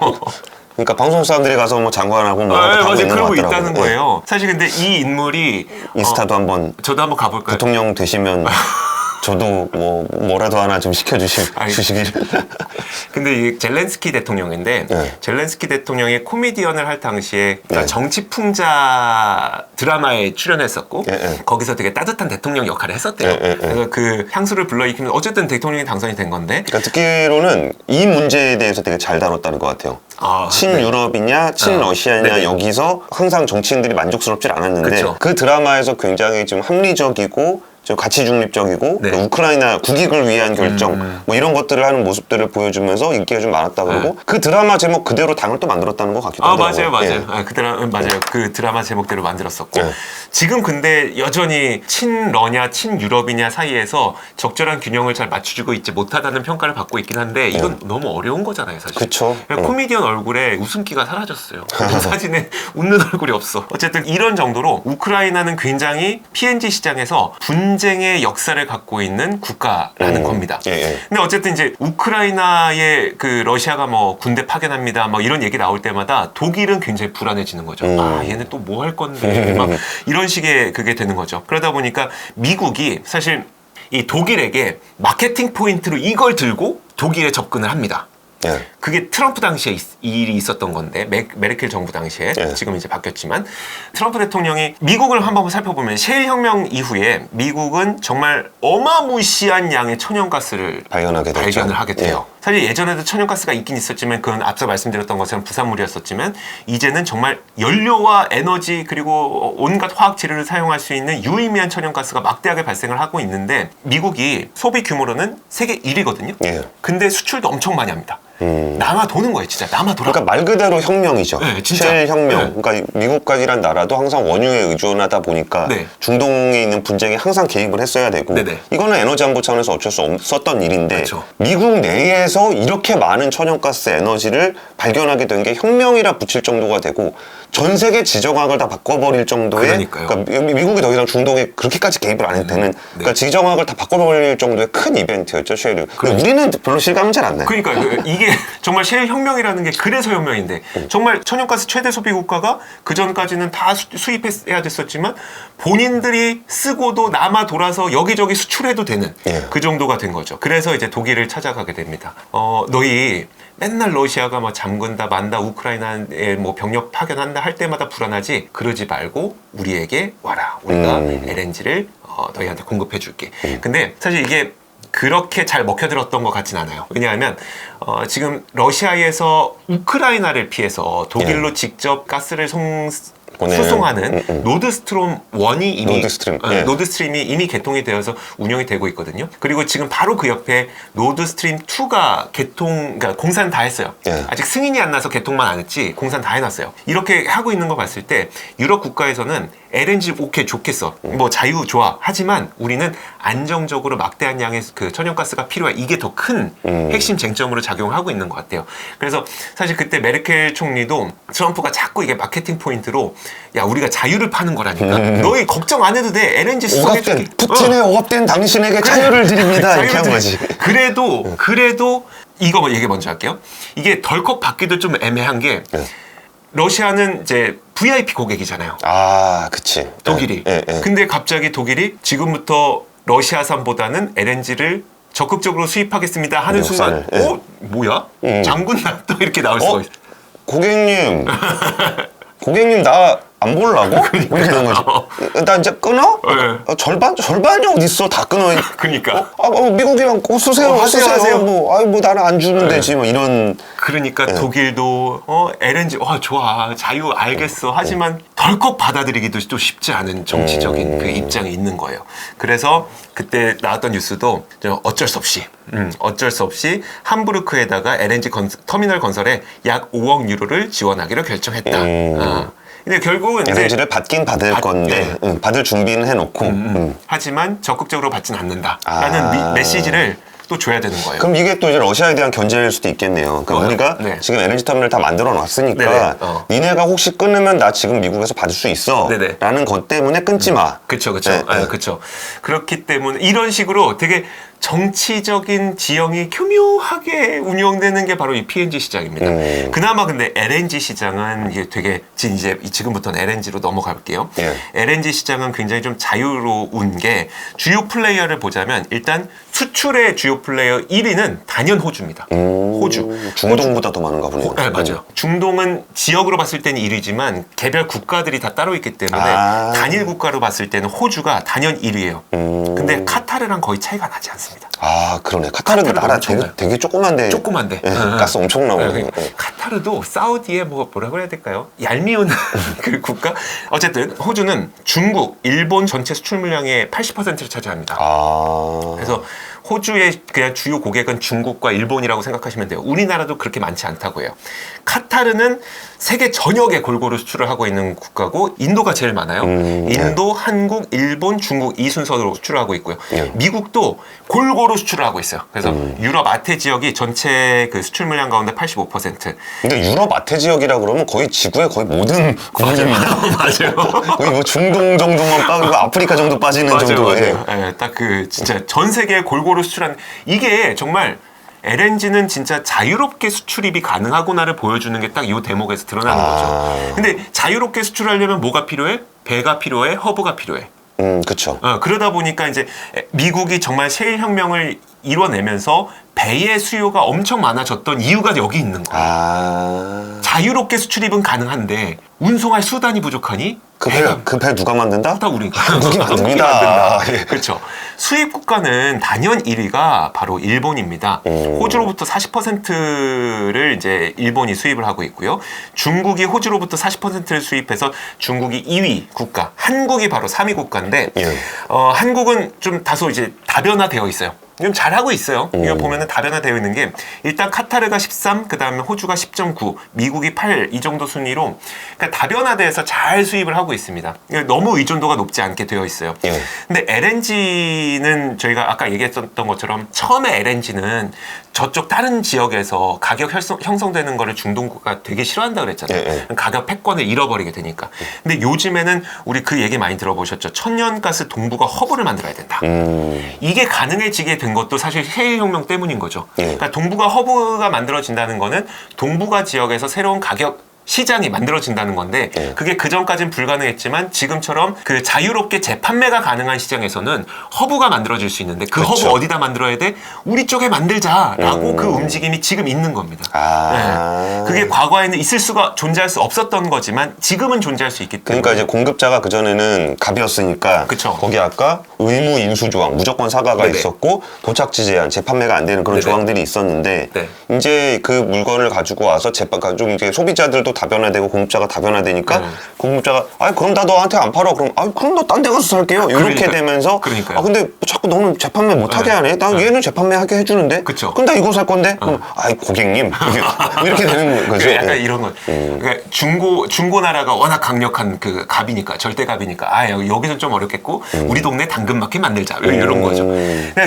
Speaker 1: 그러니까 방송 사람들이 가서 뭐 장관하고 뭐
Speaker 2: 맞아요. 그러고
Speaker 1: 있는
Speaker 2: 있다는 거예요. 사실 근데 이 인물이
Speaker 1: 인스타도 한번
Speaker 2: 저도 한번 가볼까요?
Speaker 1: 대통령 되시면 저도 뭐라도 하나 좀 시켜주시기를.
Speaker 2: 근데 이 젤렌스키 대통령인데 젤렌스키 대통령이 코미디언을 할 당시에 그러니까 정치풍자 드라마에 출연했었고 거기서 되게 따뜻한 대통령 역할을 했었대요. 그래서 그 향수를 불러일으키면서 어쨌든 대통령이 당선이 된 건데.
Speaker 1: 그러니까 듣기로는 이 문제에 대해서 되게 잘 다뤘다는 것 같아요. 친유럽이냐 친러시아냐 여기서 항상 정치인들이 만족스럽지 않았는데
Speaker 2: 그쵸.
Speaker 1: 그 드라마에서 굉장히 좀 합리적이고 좀 가치 중립적이고 우크라이나 국익을 위한 결정 뭐 이런 것들을 하는 모습들을 보여주면서 인기가 좀 많았다 그러고 그 드라마 제목 그대로 당을 또 만들었다는 것 같기도 하더라고요.
Speaker 2: 맞아요. 그 드라마 제목대로 만들었었고 지금 근데 여전히 친러냐 친유럽이냐 사이에서 적절한 균형을 잘 맞춰주고 있지 못하다는 평가를 받고 있긴 한데 이건 너무 어려운 거잖아요, 사실.
Speaker 1: 그렇죠.
Speaker 2: 코미디언 얼굴에 웃음기가 사라졌어요. 사진에 웃는 얼굴이 없어. 어쨌든 이런 정도로 우크라이나는 굉장히 PNG 시장에서 분쟁의 역사를 갖고 있는 국가라는 겁니다. 근데 어쨌든 이제 우크라이나에 그 러시아가 뭐 군대 파견합니다. 뭐 이런 얘기 나올 때마다 독일은 굉장히 불안해지는 거죠. 아, 얘네 또 뭐 할 건데. 막 이런 식의 그게 되는 거죠. 그러다 보니까 미국이 사실 이 독일에게 마케팅 포인트로 이걸 들고 독일에 접근을 합니다. 그게 트럼프 당시에 이 일이 있었던 건데 메르켈 정부 당시에 지금 이제 바뀌었지만 트럼프 대통령이 미국을 한번 살펴보면 셰일 혁명 이후에 미국은 정말 어마무시한 양의 천연가스를 발견을 하게 돼요. 사실 예전에도 천연가스가 있긴 있었지만 그건 앞서 말씀드렸던 것처럼 부산물이었었지만 이제는 정말 연료와 에너지 그리고 온갖 화학 재료를 사용할 수 있는 유의미한 천연가스가 막대하게 발생을 하고 있는데 미국이 소비 규모로는 세계 1위거든요. 근데 수출도 엄청 많이 합니다. 남아 도는 거예요, 진짜. 남아 돌아.
Speaker 1: 그러니까 말 그대로 혁명이죠.
Speaker 2: 진짜.
Speaker 1: 셰일 혁명. 그러니까 미국까지란 나라도 항상 원유에 의존하다 보니까 중동에 있는 분쟁에 항상 개입을 했어야 되고 이거는 에너지 안보 차원에서 어쩔 수 없었던 일인데 미국 내에서 이렇게 많은 천연가스 에너지를 발견하게 된 게 혁명이라 붙일 정도가 되고 전 세계 지정학을 다 바꿔버릴 정도의 그러니까 미국이 더 이상 중동에 그렇게까지 개입을 안 해도 되는 그러니까 지정학을 다 바꿔버릴 정도의 큰 이벤트였죠, 셰일은. 근데 우리는 별로 실감은 잘 안 나요.
Speaker 2: 그러니까 이게 정말 셰일 혁명이라는 게 그래서 혁명인데 정말 천연가스 최대 소비 국가가 그 전까지는 다 수입해야 됐었지만 본인들이 쓰고도 남아 돌아서 여기저기 수출해도 되는 그 정도가 된 거죠. 그래서 이제 독일을 찾아가게 됩니다. 너희 맨날 러시아가 막 잠근다 만다 우크라이나에 뭐 병력 파견한다 할 때마다 불안하지 그러지 말고 우리에게 와라. 우리가 LNG를 너희한테 공급해 줄게. 근데 사실 이게 그렇게 잘 먹혀들었던 것 같진 않아요. 왜냐하면 지금 러시아에서 우크라이나를 피해서 독일로 직접 가스를 수송하는 노드스트롬 1이 이미 노드스트림이 이미 개통이 되어서 운영이 되고 있거든요. 그리고 지금 바로 그 옆에 노드스트림 2가 그러니까 공사는 다 했어요. 아직 승인이 안 나서 개통만 안 했지 공사는 다 해놨어요. 이렇게 하고 있는 거 봤을 때 유럽 국가에서는 LNG 오케이 좋겠어. 뭐 자유 좋아. 하지만 우리는 안정적으로 막대한 양의 그 천연가스가 필요해. 이게 더 큰 핵심 쟁점으로 작용을 하고 있는 것 같아요. 그래서 사실 그때 메르켈 총리도 트럼프가 자꾸 이게 마케팅 포인트로 야 우리가 자유를 파는 거라니까. 너희 걱정 안 해도 돼. LNG 수송해줄게.
Speaker 1: 푸틴의 억압된 당신에게 자유를 드립니다. 이렇게 한 거지.
Speaker 2: 그래도 이거 얘기 먼저 할게요. 이게 덜컥 받기도 좀 애매한 게 러시아는 이제 VIP 고객이잖아요.
Speaker 1: 아, 그치.
Speaker 2: 독일이. 근데 갑자기 독일이 지금부터 러시아산보다는 LNG를 적극적으로 수입하겠습니다 하는 순간 뭐야? 장군 나 또 이렇게 나올 수가 있어.
Speaker 1: 고객님 나 안 보려고? 이렇게 되는 거지. 나 이제 끊어? 절반이 어딨어? 다 끊어.
Speaker 2: 그러니까.
Speaker 1: 미국이랑 쓰세요. 뭐 나는 안 주면 되지. 뭐 이런.
Speaker 2: 그러니까 독일도 LNG 좋아 자유 알겠어. 하지만 덜컥 받아들이기도 또 쉽지 않은 정치적인 그 입장이 있는 거예요. 그래서 그때 나왔던 뉴스도 어쩔 수 없이 함부르크에다가 LNG 터미널 건설에 약 5억 유로를 지원하기로 결정했다. 근데 결국은
Speaker 1: LNG를 받긴 받을 건데 받을 준비는 해놓고
Speaker 2: 하지만 적극적으로 받진 않는다라는 메시지를 또 줘야 되는 거예요.
Speaker 1: 그럼 이게 또 이제 러시아에 대한 견제일 수도 있겠네요. 그러니까 우리가 지금 LNG 터미널 다 만들어 놨으니까 니네가 혹시 끊으면 나 지금 미국에서 받을 수 있어 라는 것 때문에 끊지 마.
Speaker 2: 그쵸. 그쵸. 그렇기 때문에 이런 식으로 되게 정치적인 지형이 교묘하게 운영되는 게 바로 이 PNG 시장입니다. 그나마 근데 LNG 시장은 이게 되게 이제 지금부터는 LNG로 넘어갈게요. LNG 시장은 굉장히 좀 자유로운 게 주요 플레이어를 보자면 일단 수출의 주요 플레이어 1위는 단연 호주입니다. 호주.
Speaker 1: 중동보다 더 많은가 보네요.
Speaker 2: 네, 맞아요. 중동은 지역으로 봤을 때는 1위지만 개별 국가들이 다 따로 있기 때문에 단일 국가로 봤을 때는 호주가 단연 1위예요. 근데 카타르랑 거의 차이가 나지 않습니다.
Speaker 1: 그러네. 카타르도 나라 되게 조그만데. 가스 엄청 나오네.
Speaker 2: 카타르도 사우디의 뭐라고 해야 될까요? 얄미운 그 국가? 어쨌든 호주는 중국, 일본 전체 수출 물량의 80%를 차지합니다. 그래서 호주의 그냥 주요 고객은 중국과 일본이라고 생각하시면 돼요. 우리나라도 그렇게 많지 않다고 해요. 카타르는 세계 전역에 골고루 수출을 하고 있는 국가고 인도가 제일 많아요. 인도, 한국, 일본, 중국 이 순서로 수출을 하고 있고요. 미국도 골고루 수출을 하고 있어요. 그래서 유럽 아태 지역이 전체 그 수출 물량 가운데 85%.
Speaker 1: 근데 유럽 아태 지역이라 그러면 거의 지구의 거의 모든 국입니다.
Speaker 2: 맞아요.
Speaker 1: 거의 뭐 중동 정도만 빠지고 아프리카 정도 빠지는 정도에.
Speaker 2: 딱 그 진짜 전 세계에 골고루 수출한 이게 정말 LNG는 진짜 자유롭게 수출입이 가능하구나를 보여주는 게 딱 이 대목에서 드러나는 거죠. 근데 자유롭게 수출하려면 뭐가 필요해? 배가 필요해? 허브가 필요해.
Speaker 1: 그쵸.
Speaker 2: 그러다 보니까 이제 미국이 정말 셰일 혁명을 이뤄내면서 배의 수요가 엄청 많아졌던 이유가 여기 있는 거예요. 자유롭게 수출입은 가능한데 운송할 수단이 부족하니
Speaker 1: 그 배 누가 만든다?
Speaker 2: 다 우리
Speaker 1: 한국이 만듭니다.
Speaker 2: 그렇죠. 수입 국가는 단연 1위가 바로 일본입니다. 호주로부터 40%를 이제 일본이 수입을 하고 있고요. 중국이 호주로부터 40%를 수입해서 중국이 2위 국가, 한국이 바로 3위 국가인데 한국은 좀 다소 이제 다변화되어 있어요. 좀 잘하고 있어요. 이거 보면은 다변화되어 있는 게 일단 카타르가 13, 그 다음에 호주가 10.9, 미국이 8 이 정도 순위로 그러니까 다변화돼서 잘 수입을 하고 있습니다. 너무 의존도가 높지 않게 되어 있어요. 근데 LNG는 저희가 아까 얘기했던 것처럼 처음에 LNG는 저쪽 다른 지역에서 가격 형성되는 거를 중동국가 되게 싫어한다 그랬잖아요. 가격 패권을 잃어버리게 되니까. 근데 요즘에는 우리 그 얘기 많이 들어보셨죠. 천연가스 동북아 허브를 만들어야 된다. 이게 가능해지게 된 것도 사실 셰일 혁명 때문인 거죠. 그러니까 동북아 허브가 만들어진다는 거는 동북아 지역에서 새로운 가격 시장이 만들어진다는 건데 그게 그전까지는 불가능했지만 지금처럼 그 자유롭게 재판매가 가능한 시장에서는 허브가 만들어질 수 있는데 그 허브 어디다 만들어야 돼? 우리 쪽에 만들자라고 그 움직임이 지금 있는 겁니다. 그게 과거에는 존재할 수 없었던 거지만 지금은 존재할 수 있기 때문에.
Speaker 1: 그러니까 이제 공급자가 그전에는 갑이었으니까 거기 아까 의무 인수 조항, 무조건 사과가 있었고 도착지 제한, 재판매가 안 되는 그런 조항들이 있었는데 이제 그 물건을 가지고 와서 좀 이제 소비자들도 다변화되고 공급자가 다변화되니까 공급자가 그럼 나 너한테 안 팔아. 그럼 너 딴 데 가서 살게요. 이렇게 되면서 근데 자꾸 너는 재판매 못하게 하네. 난 얘는 재판매하게 해주는데. 그럼 나 이거 살 건데. 그럼 고객님 이렇게 되는 거죠.
Speaker 2: 약간 이런 거. 그러니까 중고나라가 워낙 강력한 그 갑이니까 절대 갑이니까 여기서 좀 어렵겠고 우리 동네 당근마켓 만들자 이런 거죠.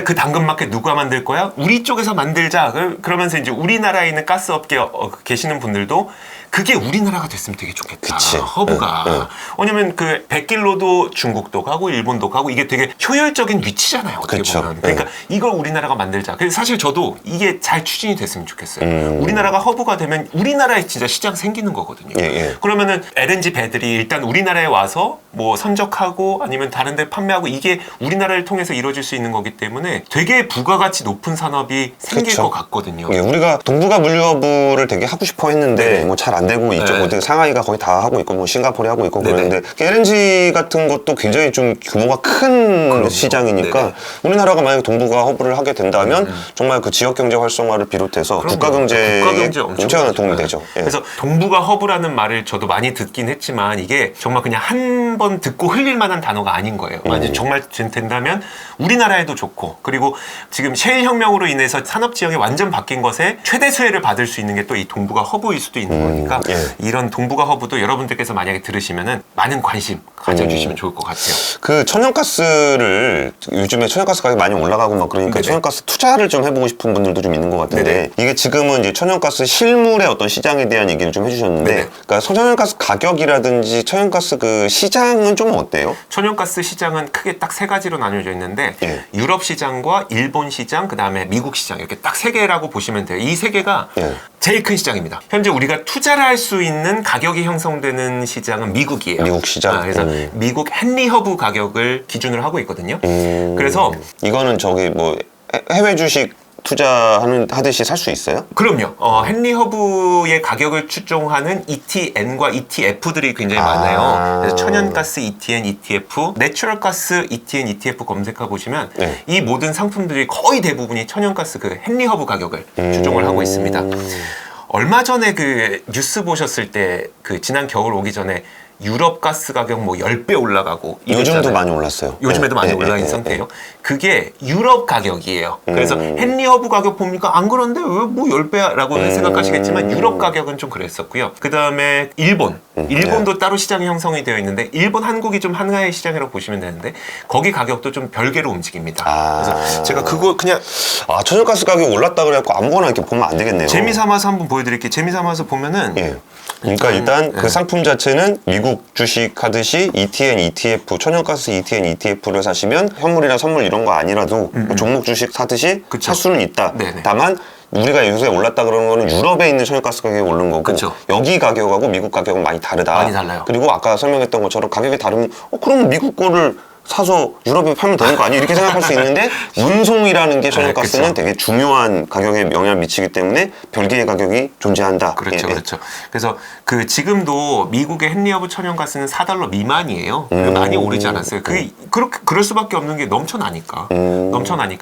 Speaker 2: 그 당근마켓 누가 만들 거야? 우리 쪽에서 만들자. 그러면서 이제 우리나라에 있는 가스업계 계시는 분들도 그게 우리나라가 됐으면 되게 좋겠다. 허브가. 왜냐면 그 100길로도 중국도 가고 일본도 가고 이게 되게 효율적인 위치잖아요. 어떻게 보면. 그러니까 이걸 우리나라가 만들자. 그래서 사실 저도 이게 잘 추진이 됐으면 좋겠어요. 우리나라가 허브가 되면 우리나라에 진짜 시장 생기는 거거든요. 그러면은 LNG 배들이 일단 우리나라에 와서 뭐 선적하고 아니면 다른 데 판매하고 이게 우리나라를 통해서 이루어질 수 있는 거기 때문에 되게 부가가치 높은 산업이 생길 것 같거든요.
Speaker 1: 우리가 동북아 물류허브를 되게 하고 싶어 했는데 뭐 잘 안 되고 이쪽 어떻게 상하이가 거의 다 하고 있고 뭐 싱가포르 하고 있고 그러는데 LNG 같은 것도 굉장히 좀 규모가 큰 시장이니까 우리나라가 만약에 동북아 허브를 하게 된다면 정말 그 지역 경제 활성화를 비롯해서 국가 경제에 엄청난 도움이 되죠.
Speaker 2: 그래서 동북아 허브라는 말을 저도 많이 듣긴 했지만 이게 정말 그냥 한 번 듣고 흘릴 만한 단어가 아닌 거예요. 만약 정말 된다면 우리나라에도 좋고, 그리고 지금 셰일 혁명으로 인해서 산업 지형이 완전 바뀐 것에 최대 수혜를 받을 수 있는 게 또 이 동북아 허브일 수도 있는 거니까 이런 동북아 허브도 여러분들께서 만약에 들으시면은 많은 관심 가져주시면 좋을 것 같아요.
Speaker 1: 그 천연가스를 요즘에 천연가스 가격이 많이 올라가고 막 그러니까
Speaker 2: 네네.
Speaker 1: 천연가스 투자를 좀 해보고 싶은 분들도 좀 있는 것 같은데
Speaker 2: 네네.
Speaker 1: 이게 지금은 이제 천연가스 실물의 어떤 시장에 대한 얘기를 좀 해주셨는데
Speaker 2: 네네.
Speaker 1: 그러니까 천연가스 가격이라든지 천연가스 그 시장은 좀 어때요?
Speaker 2: 천연가스 시장은 크게 딱 세 가지로 나뉘어져 있는데
Speaker 1: 예.
Speaker 2: 유럽 시장과 일본 시장, 그 다음에 미국 시장 이렇게 딱 세 개라고 보시면 돼요. 이 세 개가
Speaker 1: 예.
Speaker 2: 제일 큰 시장입니다. 현재 우리가 투자를 할 수 있는 가격이 형성되는 시장은 미국이에요.
Speaker 1: 미국 시장?
Speaker 2: 그래서 미국 헨리 허브 가격을 기준으로 하고 있거든요. 그래서
Speaker 1: 이거는 저기 뭐 해외 주식 투자하듯이 살 수 있어요?
Speaker 2: 그럼요. 헨리 허브의 가격을 추종하는 ETN과 ETF들이 굉장히 많아요. 그래서 천연가스 ETN, ETF, 내추럴가스 ETN, ETF 검색해 보시면 이 모든 상품들이 거의 대부분이 천연가스 그 헨리 허브 가격을 추종을 하고 있습니다. 얼마 전에 그 뉴스 보셨을 때 그 지난 겨울 오기 전에 유럽 가스 가격 뭐 10배 올라가고
Speaker 1: 요즘도
Speaker 2: 이랬잖아요.
Speaker 1: 많이 올랐어요.
Speaker 2: 요즘에도 많이 올라 있는 상태예요. 그게 유럽 가격이에요. 그래서 헨리 허브 가격 봅니까? 안 그런데 왜 뭐 10배야? 라고 생각하시겠지만 유럽 가격은 좀 그랬었고요. 그 다음에 일본도 따로 시장이 형성이 되어 있는데 일본, 한국이 좀 하나의 시장이라고 보시면 되는데 거기 가격도 좀 별개로 움직입니다. 그래서 제가 그거 그냥
Speaker 1: 천연가스 가격이 올랐다 그래갖고 아무거나 이렇게 보면 안 되겠네요.
Speaker 2: 재미삼아서 한번 보여드릴게요. 재미삼아서 보면은
Speaker 1: 그러니까 일단 그 상품 자체는 미국 주식 하듯이 ETN, ETF, 천연가스 ETN, ETF를 사시면 현물이나 선물 이런 거 아니라도 뭐 종목 주식 사듯이
Speaker 2: 그쵸.
Speaker 1: 살 수는 있다.
Speaker 2: 네네.
Speaker 1: 다만 우리가 요새 올랐다 그러는 거는 유럽에 있는 천연가스 가격이 오른 거고
Speaker 2: 그쵸.
Speaker 1: 여기 가격하고 미국 가격은 많이 다르다.
Speaker 2: 많이 달라요.
Speaker 1: 그리고 아까 설명했던 것처럼 가격이 다르면 그럼 미국 거를 사서 유럽에 팔면 되는 거 아니에요? 이렇게 생각할 수 있는데 운송이라는 게 천연가스는
Speaker 2: 그쵸.
Speaker 1: 되게 중요한 가격에 영향을 미치기 때문에 별개의 가격이 존재한다.
Speaker 2: 그렇죠, 그렇죠. 그래서 그 지금도 미국의 헨리 허브 천연가스는 $4 미만이에요. 많이 오르지 않았어요. 그렇게 그럴 수밖에 없는 게 넘쳐나니까.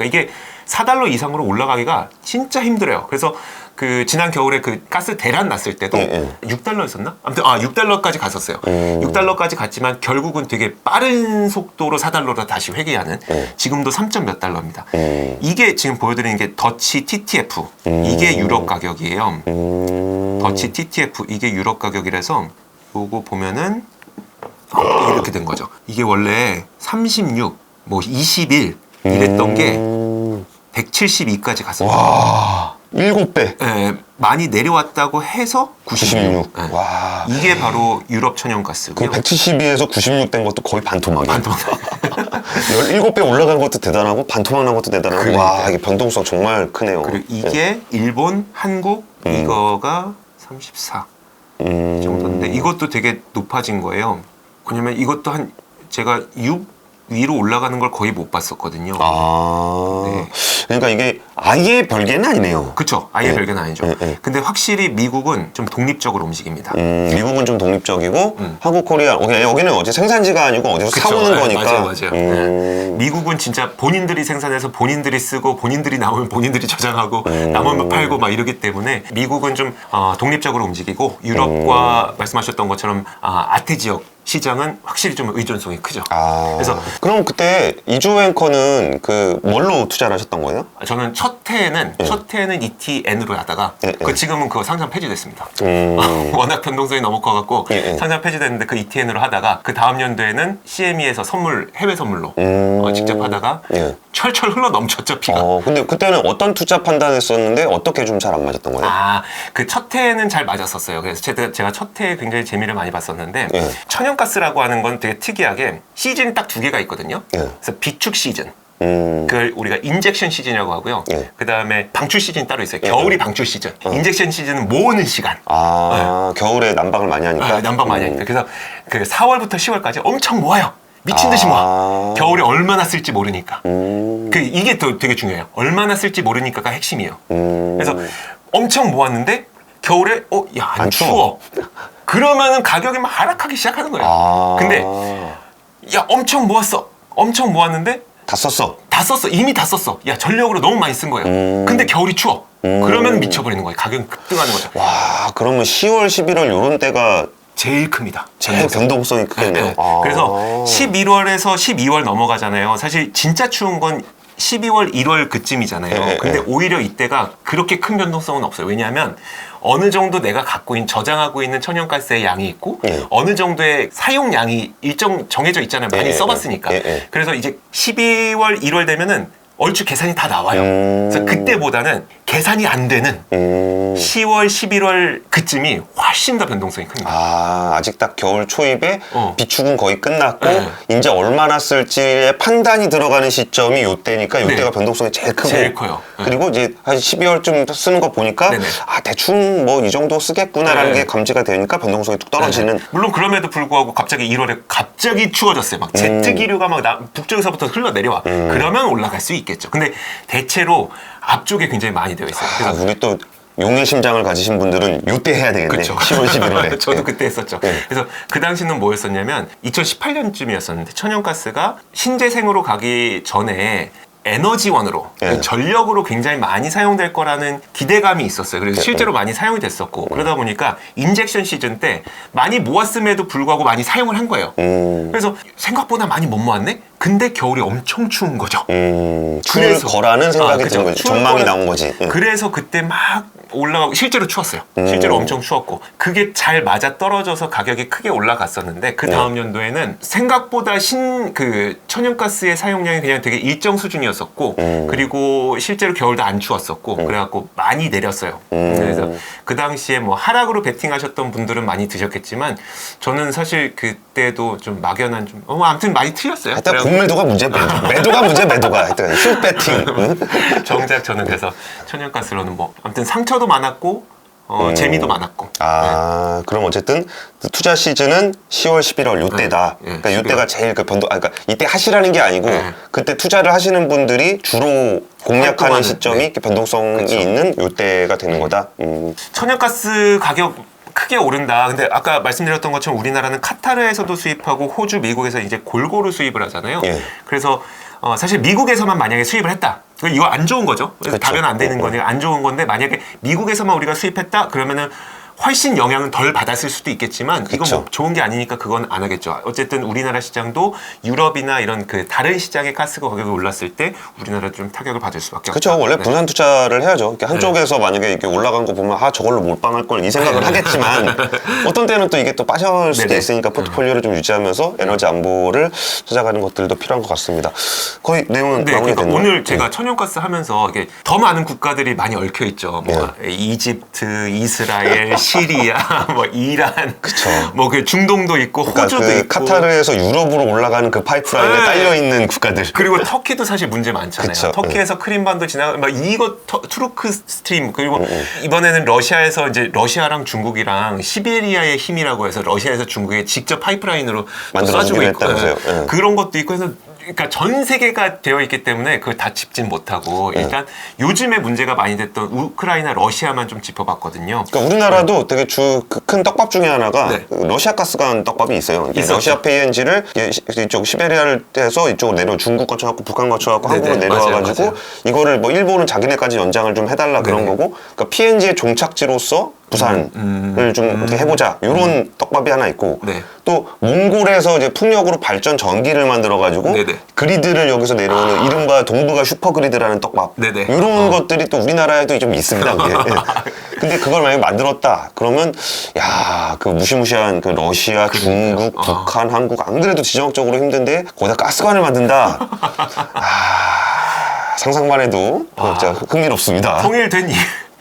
Speaker 2: 이게 $4 이상으로 올라가기가 진짜 힘들어요. 그래서 그 지난 겨울에 그 가스 대란 났을 때도 $6였었나? 아무튼 $6까지 갔었어요. $6까지 갔지만 결국은 되게 빠른 속도로 $4로 다시 회귀하는 지금도 3점 몇 달러입니다. 이게 지금 보여드리는 게 더치 TTF 이게 유럽 가격이에요. 더치 TTF 이게 유럽 가격이라서 요거 보면은 이렇게 된 거죠. 이게 원래 36, 뭐 21 이랬던 게 172까지 갔습니다.
Speaker 1: 와, 7배.
Speaker 2: 네, 많이 내려왔다고 해서 96. 네.
Speaker 1: 와.
Speaker 2: 이게 바로 유럽 천연가스고요.
Speaker 1: 172에서 96 된 것도 거의 반토막이에요.
Speaker 2: 반토막.
Speaker 1: 17배 올라간 것도 대단하고 반토막 난 것도 대단하고
Speaker 2: 그러니까요.
Speaker 1: 와, 이게 변동성 정말 크네요.
Speaker 2: 그리고 이게 일본, 한국 이거가 34 정도인데 이것도 되게 높아진 거예요. 왜냐면 이것도 제가 6 위로 올라가는 걸 거의 못 봤었거든요.
Speaker 1: 네. 그러니까 이게 아예 별개는 아니네요.
Speaker 2: 그렇죠. 아예 별개는 아니죠. 근데 확실히 미국은 좀 독립적으로 움직입니다.
Speaker 1: 미국은 좀 독립적이고 한국, 코리아 여기는 어제 생산지가 아니고 어디서 사오는 거니까.
Speaker 2: 맞아요. 미국은 진짜 본인들이 생산해서 본인들이 쓰고 본인들이 나오면 본인들이 저장하고 남으면 팔고 막 이러기 때문에 미국은 좀 독립적으로 움직이고 유럽과 말씀하셨던 것처럼 아태 지역 시장은 확실히 좀 의존성이 크죠. 그래서
Speaker 1: 그럼 그때 이조 앵커는 그 뭘로 투자를 하셨던 거예요?
Speaker 2: 저는 첫 해에는 ETN으로 하다가 지금은 그거 상장 폐지됐습니다. 워낙 변동성이 너무 커갖고 상장 폐지됐는데 그 ETN으로 하다가 그 다음 연도에는 CME에서 해외 선물로 직접 하다가 철철 흘러 넘쳤죠, 피가.
Speaker 1: 근데 그때는 어떤 투자 판단했었는데 어떻게 좀 잘 안 맞았던 거예요?
Speaker 2: 그 첫 해는 잘 맞았었어요. 그래서 제가 첫 해에 굉장히 재미를 많이 봤었는데 천연가스라고 하는 건 되게 특이하게 시즌이 딱 2개가 있거든요. 그래서 비축 시즌. 그걸 우리가 인젝션 시즌이라고 하고요. 그 다음에 방출 시즌이 따로 있어요. 겨울이 방출 시즌. 인젝션 시즌은 모으는 시간.
Speaker 1: 겨울에 난방을 많이 하니까?
Speaker 2: 난방 많이 하니까. 그래서 그 4월부터 10월까지 엄청 모아요. 미친 듯이 모아. 겨울에 얼마나 쓸지 모르니까. 이게 또 되게 중요해요. 얼마나 쓸지 모르니까가 핵심이에요. 그래서 엄청 모았는데 겨울에 안 추워. 그러면은 가격이 막 하락하기 시작하는 거예요. 근데 엄청 모았어. 엄청 모았는데
Speaker 1: 다 썼어.
Speaker 2: 이미 다 썼어. 전력으로 너무 많이 쓴 거예요. 근데 겨울이 추워. 그러면 미쳐버리는 거예요. 가격이 급등하는 거죠.
Speaker 1: 와, 그러면 10월, 11월 이런 때가
Speaker 2: 제일 큽니다.
Speaker 1: 제일 변동성이 크겠네요.
Speaker 2: 네. 그래서 11월에서 12월 넘어가잖아요. 사실 진짜 추운 건 12월, 1월 그쯤이잖아요. 근데 오히려 이때가 그렇게 큰 변동성은 없어요. 왜냐하면 어느 정도 내가 갖고 있는 저장하고 있는 천연가스의 양이 있고 어느 정도의 사용량이 일정 정해져 있잖아요. 많이 써봤으니까. 그래서 이제 12월, 1월 되면은 얼추 계산이 다 나와요. 그래서 그때보다는 계산이 안 되는 10월, 11월 그쯤이 훨씬 더 변동성이 큽니다.
Speaker 1: 아직 딱 겨울 초입에 비축은 거의 끝났고 이제 얼마나 쓸지의 판단이 들어가는 시점이 요때니까 요때가 변동성이 제일 크고
Speaker 2: 제일 커요.
Speaker 1: 그리고 이제 한 12월쯤 쓰는 거 보니까 대충 뭐 이 정도 쓰겠구나라는 게 감지가 되니까 변동성이 뚝 떨어지는.
Speaker 2: 물론 그럼에도 불구하고 갑자기 1월에 갑자기 추워졌어요. 막 제트기류가 막 북쪽에서부터 흘러내려와. 그러면 올라갈 수 있겠죠. 근데 대체로 앞쪽에 굉장히 많이 되어 있어요. 그래서
Speaker 1: 우리 또 용의 심장을 가지신 분들은 요때 해야 되겠네.
Speaker 2: 그쵸.
Speaker 1: 10월, 11월에.
Speaker 2: 저도 그때 했었죠. 그래서 그 당시는 뭐였었냐면 2018년쯤이었었는데 천연가스가 신재생으로 가기 전에 에너지원으로 전력으로 굉장히 많이 사용될 거라는 기대감이 있었어요. 그래서 실제로 많이 사용이 됐었고 그러다 보니까 인젝션 시즌 때 많이 모았음에도 불구하고 많이 사용을 한 거예요. 그래서 생각보다 많이 못 모았네? 근데 겨울이 엄청 추운 거죠.
Speaker 1: 추울 거라는 생각이 드는 거지. 전망이 나온 거지.
Speaker 2: 그래서 그때 막 올라가고 실제로 추웠어요. 실제로 엄청 추웠고 그게 잘 맞아 떨어져서 가격이 크게 올라갔었는데 그 다음 연도에는 생각보다 그 천연가스의 사용량이 그냥 되게 일정 수준이었었고 그리고 실제로 겨울도 안 추웠었고 그래갖고 많이 내렸어요. 그래서 그 당시에 뭐 하락으로 베팅하셨던 분들은 많이 드셨겠지만 저는 사실 그때도 좀 막연한 아무튼 많이 틀렸어요.
Speaker 1: 하여튼 공매도가 문제, 매도가 문제, 매도가 하여튼 슛 배팅.
Speaker 2: 정작 저는 그래서 천연가스로는 뭐 아무튼 상처도 많았고 재미도 많았고.
Speaker 1: 그럼 어쨌든 투자 시즌은 10월, 11월 요때다. 그러니까 요때가 제일 그 변동. 그러니까 이때 하시라는 게 아니고 그때 투자를 하시는 분들이 주로 공략하는 시점이 변동성이 있는 요때가 되는 거다.
Speaker 2: 천연가스 가격 크게 오른다. 근데 아까 말씀드렸던 것처럼 우리나라는 카타르에서도 수입하고 호주, 미국에서 이제 골고루 수입을 하잖아요. 그래서 사실 미국에서만 만약에 수입을 했다. 이거 안 좋은 거죠. 다변 안 되는 거니까 안 좋은 건데 만약에 미국에서만 우리가 수입했다 그러면은 훨씬 영향은 덜 받았을 수도 있겠지만 이건 뭐 좋은 게 아니니까 그건 안 하겠죠. 어쨌든 우리나라 시장도 유럽이나 이런 그 다른 시장의 가스 가격이 올랐을 때 우리나라 좀 타격을 받을 수밖에 없죠.
Speaker 1: 그렇죠. 원래 분산 투자를 해야죠. 한쪽에서 만약에 이렇게 올라간 거 보면 저걸로 몰빵할 걸 이 생각을 하겠지만 어떤 때는 또 이게 또 빠져올 수도 있으니까 포트폴리오를 좀 유지하면서 에너지 안보를 찾아가는 것들도 필요한 것 같습니다. 거의 내용은 마무리됐네요.
Speaker 2: 오늘 제가 천연가스 하면서 이게 더 많은 국가들이 많이 얽혀 있죠. 뭐 이집트, 이스라엘, 시리아, 뭐 이란, 뭐 그 중동도 있고 호주도 있고
Speaker 1: 카타르에서 유럽으로 올라가는 그 파이프라인에 딸려 있는 국가들.
Speaker 2: 그리고 터키도 사실 문제 많잖아요. 터키에서 크림반도 지나가 막 투르크 스트림 그리고 이번에는 러시아에서 이제 러시아랑 중국이랑 시베리아의 힘이라고 해서 러시아에서 중국에 직접 파이프라인으로 쏴주고 있고 그런 것도 있고 해서. 그러니까 전 세계가 되어 있기 때문에 그걸 다 짚진 못하고 일단 요즘에 문제가 많이 됐던 우크라이나, 러시아만 좀 짚어봤거든요.
Speaker 1: 그러니까 우리나라도 되게 큰 떡밥 중에 하나가 러시아 가스관 떡밥이 있어요. 러시아 PNG를 이쪽 시베리아에서 이쪽으로 내려 중국 거쳐갖고 북한 거쳐갖고 한국으로 내려와가지고 맞아요. 이거를 뭐 일본은 자기네까지 연장을 좀 해달라 그런 거고 그러니까 PNG의 종착지로서 부산을 좀 이렇게 해보자 이런 떡밥이 하나 있고 또 몽골에서 이제 풍력으로 발전 전기를 만들어가지고 그리드를 여기서 내려오는 이른바 동북아 슈퍼그리드라는 떡밥 이런 것들이 또 우리나라에도 좀 있습니다. 근데 그걸 만약에 만들었다 그러면 그 무시무시한 그 러시아, 중국, 북한, 한국 안 그래도 지정학적으로 힘든데 거기다 가스관을 만든다. 상상만 해도 진짜 흥미롭습니다.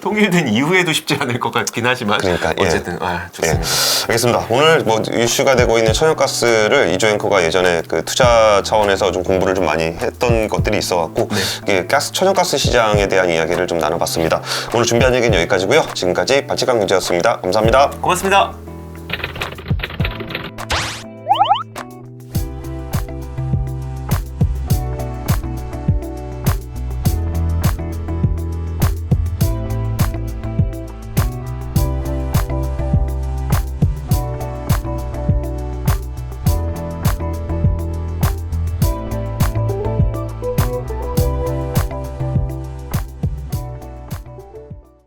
Speaker 2: 통일된 이후에도 쉽지 않을 것 같긴 하지만 어쨌든 좋습니다.
Speaker 1: 알겠습니다. 오늘 뭐 이슈가 되고 있는 천연가스를 이조 앵커가 예전에 그 투자 차원에서 좀 공부를 좀 많이 했던 것들이 있어갖고 이게 천연가스 시장에 대한 이야기를 좀 나눠봤습니다. 오늘 준비한 얘기는 여기까지고요. 지금까지 발칙한 경제였습니다. 감사합니다.
Speaker 2: 고맙습니다.